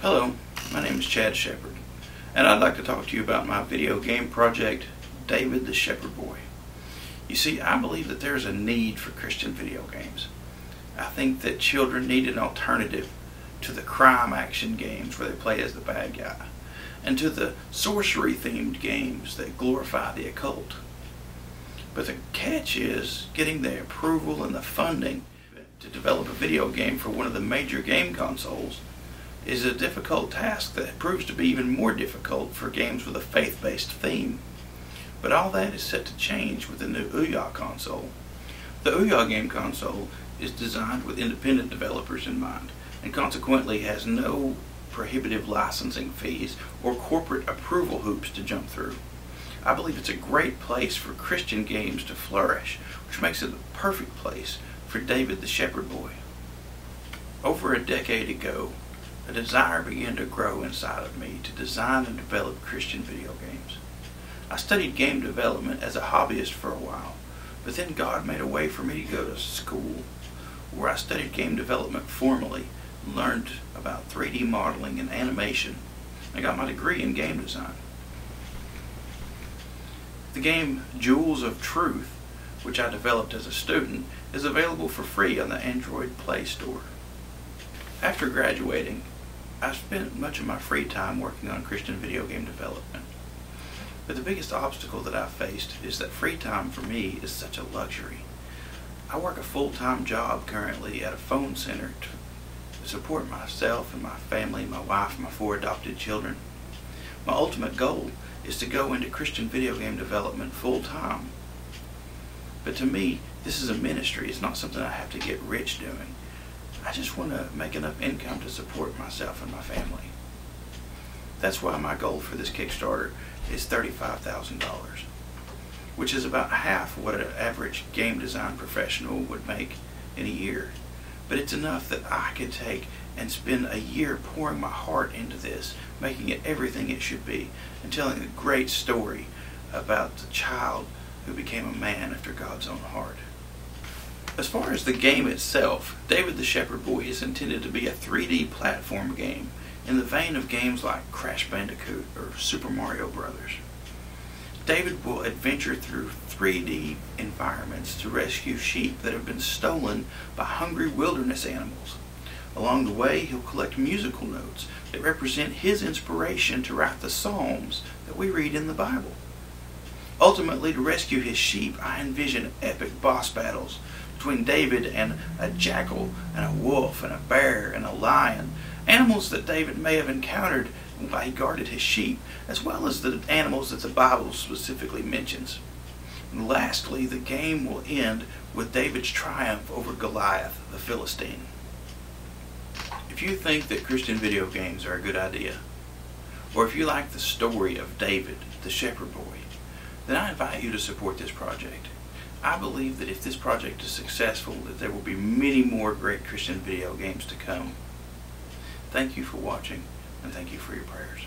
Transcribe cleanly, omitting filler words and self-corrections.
Hello, my name is Chad Shepherd, and I'd like to talk to you about my video game project, David the Shepherd Boy. You see, I believe that there's a need for Christian video games. I think that children need an alternative to the crime action games where they play as the bad guy, and to the sorcery themed games that glorify the occult. But the catch is getting the approval and the funding to develop a video game for one of the major game consoles is a difficult task that proves to be even more difficult for games with a faith-based theme. But all that is set to change with the new Ouya console. The Ouya game console is designed with independent developers in mind, and consequently has no prohibitive licensing fees or corporate approval hoops to jump through. I believe it's a great place for Christian games to flourish, which makes it the perfect place for David the Shepherd Boy. Over a decade ago, a desire began to grow inside of me to design and develop Christian video games. I studied game development as a hobbyist for a while, but then God made a way for me to go to school where I studied game development formally and learned about 3D modeling and animation. I got my degree in game design. The game Jewels of Truth, which I developed as a student, is available for free on the Android Play Store. After graduating, I spent much of my free time working on Christian video game development. But the biggest obstacle that I've faced is that free time for me is such a luxury. I work a full-time job currently at a phone center to support myself and my family, my wife, and my 4 adopted children. My ultimate goal is to go into Christian video game development full-time. But to me, this is a ministry. It's not something I have to get rich doing. I just want to make enough income to support myself and my family. That's why my goal for this Kickstarter is $35,000, which is about half what an average game design professional would make in a year. But it's enough that I could take and spend a year pouring my heart into this, making it everything it should be, and telling a great story about the child who became a man after God's own heart. As far as the game itself, David the Shepherd Boy is intended to be a 3D platform game in the vein of games like Crash Bandicoot or Super Mario Brothers. David will adventure through 3D environments to rescue sheep that have been stolen by hungry wilderness animals. Along the way, he'll collect musical notes that represent his inspiration to write the Psalms that we read in the Bible. Ultimately, to rescue his sheep, I envision epic boss battles between David and a jackal and a wolf and a bear and a lion, animals that David may have encountered while he guarded his sheep, as well as the animals that the Bible specifically mentions. And lastly, the game will end with David's triumph over Goliath, the Philistine. If you think that Christian video games are a good idea, or if you like the story of David, the Shepherd Boy, then I invite you to support this project. I believe that if this project is successful, that there will be many more great Christian video games to come. Thank you for watching, and thank you for your prayers.